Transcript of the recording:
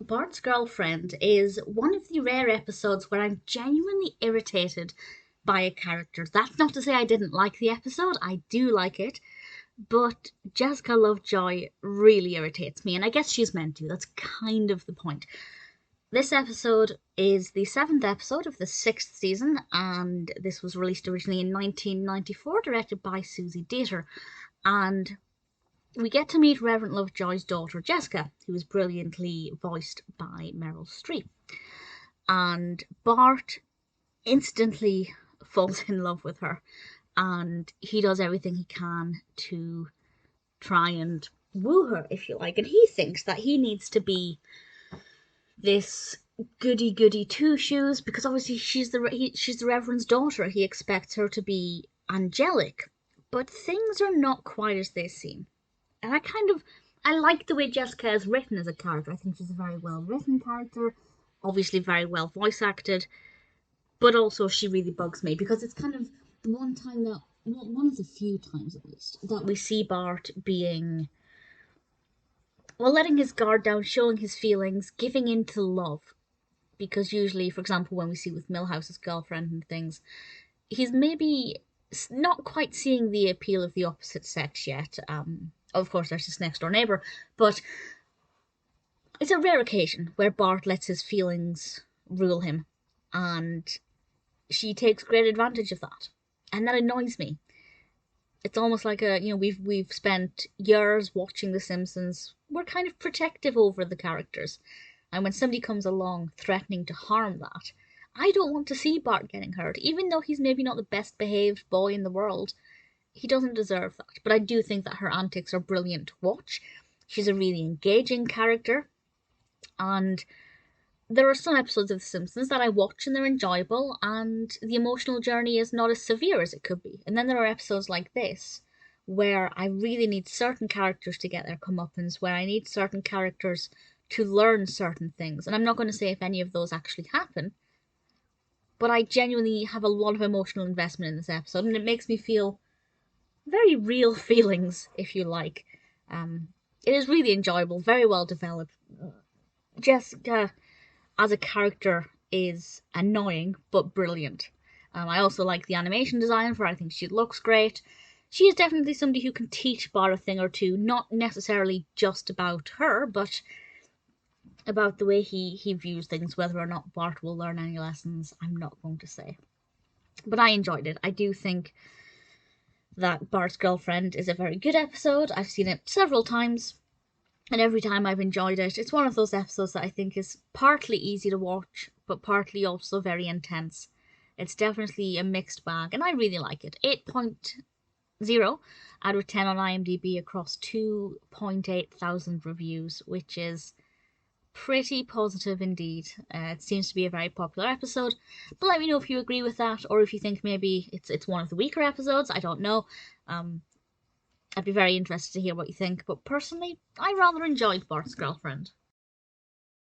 Bart's Girlfriend is one of the rare episodes where I'm genuinely irritated by a character. That's not to say I didn't like the episode, I do like it, but Jessica Lovejoy really irritates me, and I guess she's meant to. That's kind of the point. This episode is the 7th episode of the 6th season, and this was released originally in 1994, directed by Susie, and we get to meet Reverend Lovejoy's daughter, Jessica, who is brilliantly voiced by Meryl Streep. And Bart instantly falls in love with her, and he does everything he can to try and woo her, if you like. And he thinks that he needs to be this goody-goody two-shoes, because obviously she's the Reverend's daughter. He expects her to be angelic. But things are not quite as they seem. And I like the way Jessica is written as a character. I think she's a very well-written character, obviously very well voice-acted, but also she really bugs me, because it's kind of the one time that, well, one of the few times at least, that we see Bart being, well, letting his guard down, showing his feelings, giving in to love. Because usually, for example, when we see with Milhouse's girlfriend and things, he's maybe not quite seeing the appeal of the opposite sex yet. Of course, there's his next door neighbour, but it's a rare occasion where Bart lets his feelings rule him, and she takes great advantage of that, and that annoys me. It's almost like we've spent years watching The Simpsons. We're kind of protective over the characters, and when somebody comes along threatening to harm that, I don't want to see Bart getting hurt, even though he's maybe not the best behaved boy in the world. He doesn't deserve that, but I do think that her antics are brilliant to watch. She's a really engaging character, and there are some episodes of The Simpsons that I watch and they're enjoyable, and the emotional journey is not as severe as it could be. And then there are episodes like this, where I really need certain characters to get their comeuppance, where I need certain characters to learn certain things. And I'm not going to say if any of those actually happen, but I genuinely have a lot of emotional investment in this episode, and it makes me feel very real feelings, if you like. It is really enjoyable, very well developed. Jessica, as a character, is annoying, but brilliant. I also like the animation design for her. I think she looks great. She is definitely somebody who can teach Bart a thing or two, not necessarily just about her, but about the way he views things. Whether or not Bart will learn any lessons, I'm not going to say. But I enjoyed it. I do think that Bart's Girlfriend is a very good episode. I've seen it several times, and every time I've enjoyed it. It's one of those episodes that I think is partly easy to watch, but partly also very intense. It's definitely a mixed bag, and I really like it. 8.0 out of 10 on IMDb across 2.8 thousand reviews, which is pretty positive indeed. It seems to be a very popular episode, but let me know if you agree with that, or if you think maybe it's one of the weaker episodes. I don't know. I'd be very interested to hear what you think, but personally, I rather enjoyed Bart's Girlfriend.